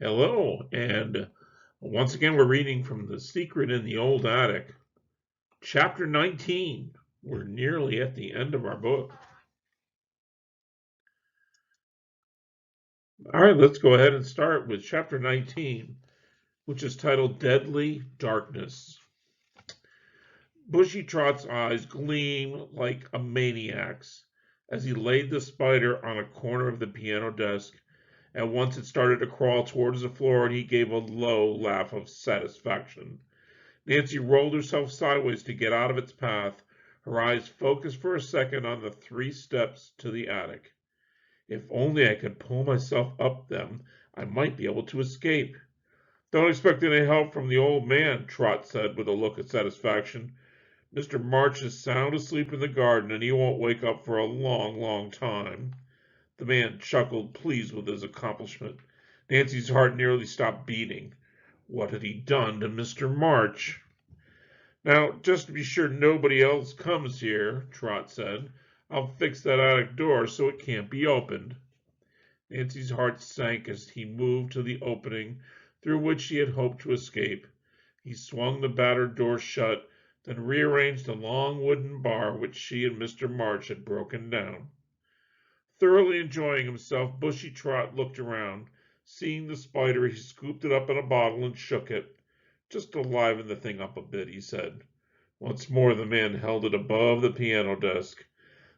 Hello, and once again we're reading from The Secret in the Old Attic, Chapter 19. We're nearly at the end of our book. All right, let's go ahead and start with Chapter 19, which is titled Deadly Darkness. Bushy Trot's eyes gleam like a maniac's as he laid the spider on a corner of the piano desk. At once it started to crawl towards the floor, and he gave a low laugh of satisfaction. Nancy rolled herself sideways to get out of its path, her eyes focused for a second on the 3 steps to the attic. If only I could pull myself up them, I might be able to escape. Don't expect any help from the old man, Trot said with a look of satisfaction. Mr. March is sound asleep in the garden, and he won't wake up for a long, long time. The man chuckled, pleased with his accomplishment. Nancy's heart nearly stopped beating. What had he done to Mr. March? Now, just to be sure nobody else comes here, Trot said, I'll fix that attic door so it can't be opened. Nancy's heart sank as he moved to the opening through which he had hoped to escape. He swung the battered door shut, then rearranged the long wooden bar which she and Mr. March had broken down. Thoroughly enjoying himself, Bushy Trot looked around. Seeing the spider, he scooped it up in a bottle and shook it. Just to liven the thing up a bit, he said. Once more the man held it above the piano desk.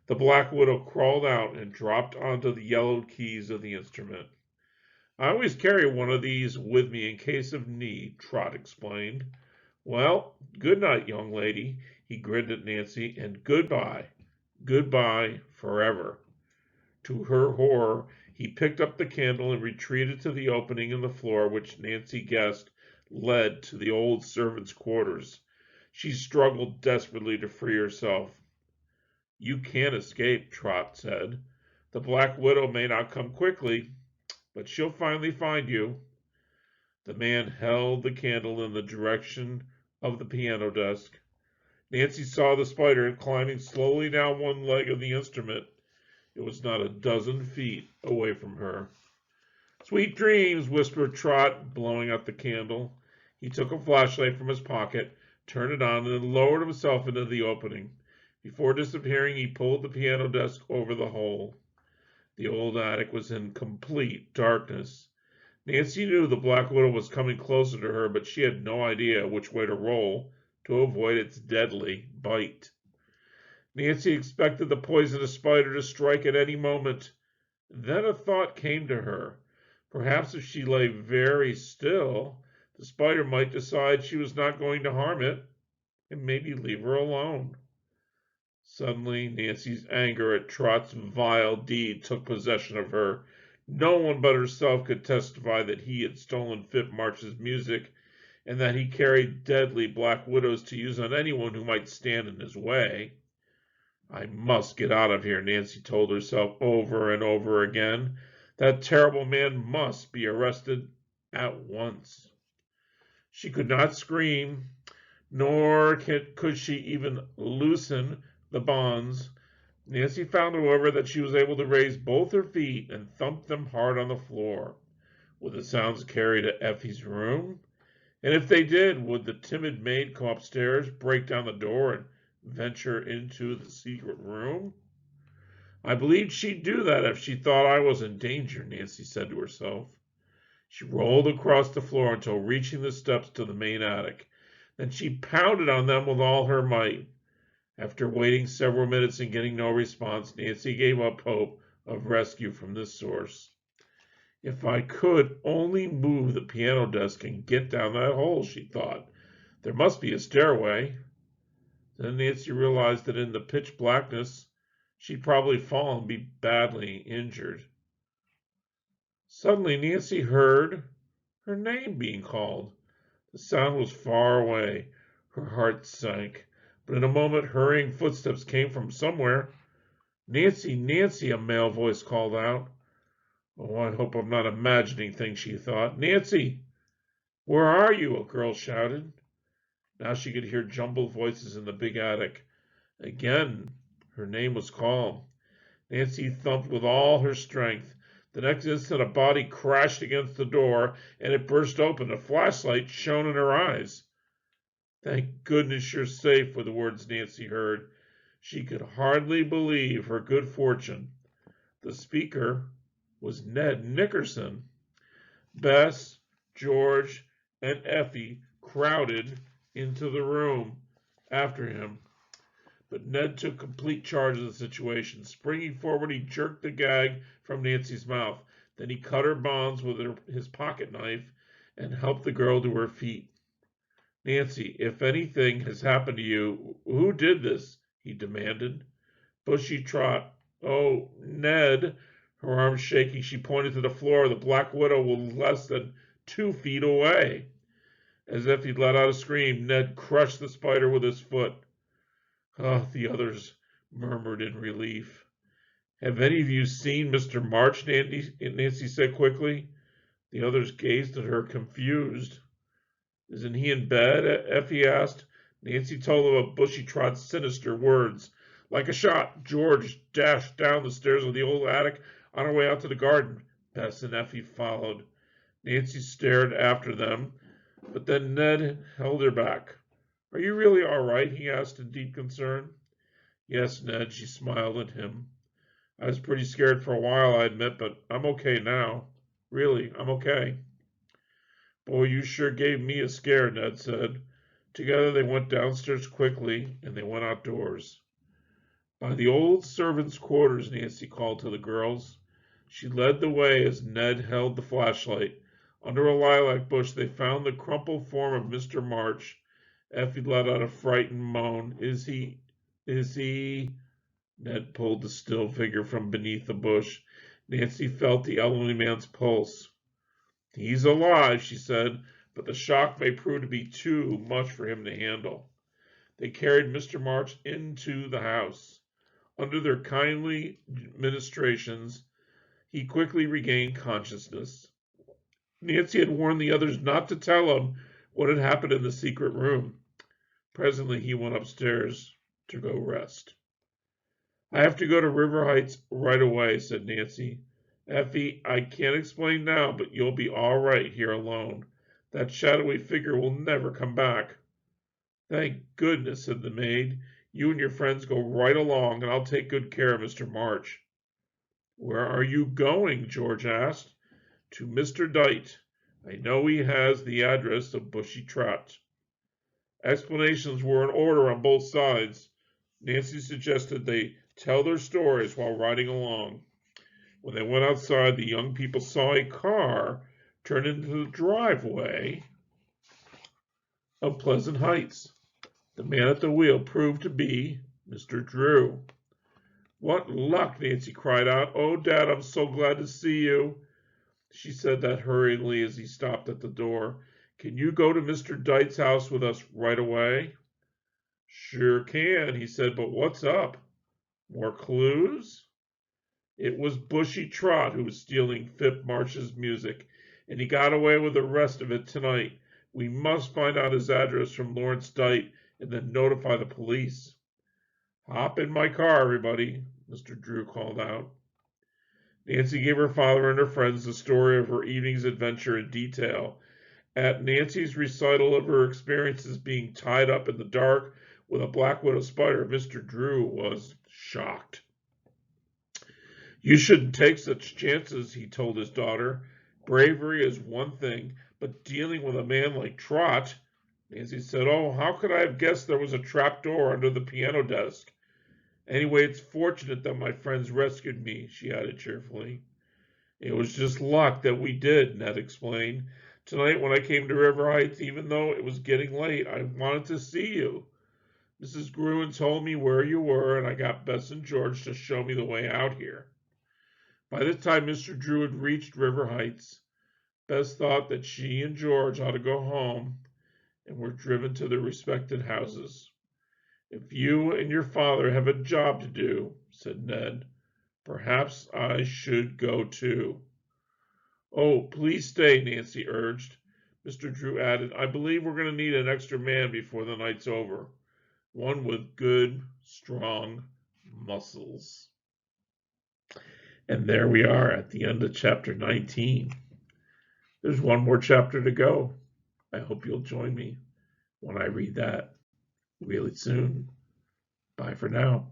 The Black Widow crawled out and dropped onto the yellowed keys of the instrument. I always carry one of these with me in case of need, Trot explained. Well, good night, young lady, he grinned at Nancy, and goodbye. Goodbye forever. To her horror, he picked up the candle and retreated to the opening in the floor which Nancy guessed led to the old servants' quarters. She struggled desperately to free herself. You can't escape, Trot said. The Black Widow may not come quickly, but she'll finally find you. The man held the candle in the direction of the piano desk. Nancy saw the spider climbing slowly down one leg of the instrument. It was not a dozen feet away from her. Sweet dreams, whispered Trot, blowing out the candle. He took a flashlight from his pocket, turned it on, and then lowered himself into the opening. Before disappearing, he pulled the piano desk over the hole. The old attic was in complete darkness. Nancy knew the Black Widow was coming closer to her, but she had no idea which way to roll to avoid its deadly bite. Nancy expected the poisonous spider to strike at any moment. Then a thought came to her. Perhaps if she lay very still, the spider might decide she was not going to harm it, and maybe leave her alone. Suddenly, Nancy's anger at Trot's vile deed took possession of her. No one but herself could testify that he had stolen Fit March's music, and that he carried deadly Black Widows to use on anyone who might stand in his way. I must get out of here, Nancy told herself over and over again. That terrible man must be arrested at once. She could not scream, nor could she even loosen the bonds. Nancy found, however, that she was able to raise both her feet and thump them hard on the floor. Would the sounds carry to Effie's room? And if they did, would the timid maid come upstairs, break down the door, and venture into the secret room? I believed she'd do that if she thought I was in danger, Nancy said to herself. She rolled across the floor until reaching the steps to the main attic. Then she pounded on them with all her might. After waiting several minutes and getting no response, Nancy gave up hope of rescue from this source. If I could only move the piano desk and get down that hole, she thought. There must be a stairway. Then Nancy realized that in the pitch blackness, she'd probably fall and be badly injured. Suddenly, Nancy heard her name being called. The sound was far away. Her heart sank. But in a moment, hurrying footsteps came from somewhere. Nancy, Nancy, a male voice called out. Oh, I hope I'm not imagining things, she thought. Nancy, where are you? A girl shouted. Now she could hear jumbled voices in the big attic. Again, her name was called. Nancy thumped with all her strength. The next instant, a body crashed against the door, and it burst open. A flashlight shone in her eyes. "Thank goodness you're safe," were the words Nancy heard. She could hardly believe her good fortune. The speaker was Ned Nickerson. Bess, George, and Effie crowded into the room after him. But Ned took complete charge of the situation. Springing forward, he jerked the gag from Nancy's mouth. Then he cut her bonds with his pocket knife and helped the girl to her feet. "Nancy, if anything has happened to you, who did this?" he demanded. "Bushy Trot." "Oh, Ned." Her arms shaking, she pointed to the floor. The Black Widow was less than 2 feet away. As if he'd let out a scream, Ned crushed the spider with his foot. "Oh," the others murmured in relief. "Have any of you seen Mr. March?" Nancy said quickly. The others gazed at her, confused. "Isn't he in bed?" Effie asked. Nancy told them of Bushy Trot's sinister words. Like a shot, George dashed down the stairs of the old attic on her way out to the garden. Bess and Effie followed. Nancy stared after them, but then Ned held her back. "Are you really all right?" he asked in deep concern. "Yes, Ned," she smiled at him. "I was pretty scared for a while, I admit, but I'm okay now. Really, I'm okay." "Boy, you sure gave me a scare," Ned said. Together they went downstairs quickly, and they went outdoors. "By the old servants' quarters," Nancy called to the girls. She led the way as Ned held the flashlight. Under a lilac bush they found the crumpled form of Mr. March. Effie let out a frightened moan. Is he... Ned pulled the still figure from beneath the bush. Nancy felt the elderly man's pulse. "He's alive," she said, "but the shock may prove to be too much for him to handle." They carried Mr. March into the house. Under their kindly ministrations, he quickly regained consciousness. Nancy had warned the others not to tell him what had happened in the secret room. Presently he went upstairs to go rest. "I have to go to River Heights right away," said Nancy. "Effie, I can't explain now, but you'll be all right here alone. That shadowy figure will never come back." "Thank goodness," said the maid. "You and your friends go right along, and I'll take good care of Mr. March." "Where are you going?" George asked. "To Mr. Dite. I know he has the address of Bushy Trot." Explanations were in order on both sides. Nancy suggested they tell their stories while riding along. When they went outside, the young people saw a car turn into the driveway of Pleasant Heights. The man at the wheel proved to be Mr. Drew. "What luck!" Nancy cried out. "Oh, Dad, I'm so glad to see you." She said that hurriedly as he stopped at the door. "Can you go to Mr. Dite's house with us right away?" "Sure can," he said, "but what's up? More clues?" "It was Bushy Trot who was stealing Phip Marsh's music, and he got away with the rest of it tonight. We must find out his address from Lawrence Dite and then notify the police." "Hop in my car, everybody," Mr. Drew called out. Nancy gave her father and her friends the story of her evening's adventure in detail. At Nancy's recital of her experiences being tied up in the dark with a black widow spider, Mr. Drew was shocked. "You shouldn't take such chances," he told his daughter. "Bravery is one thing, but dealing with a man like Trot—" Nancy said, "Oh, how could I have guessed there was a trap door under the piano desk? Anyway, it's fortunate that my friends rescued me," she added cheerfully. "It was just luck that we did," Ned explained. "Tonight when I came to River Heights, even though it was getting late, I wanted to see you. Mrs. Gruen told me where you were, and I got Bess and George to show me the way out here." By this time Mr. Drew had reached River Heights. Bess thought that she and George ought to go home, and were driven to their respective houses. "If you and your father have a job to do," said Ned, "perhaps I should go too." "Oh, please stay," Nancy urged. Mr. Drew added, "I believe we're going to need an extra man before the night's over. One with good, strong muscles." And there we are at the end of chapter 19. There's one more chapter to go. I hope you'll join me when I read that really soon. Bye for now.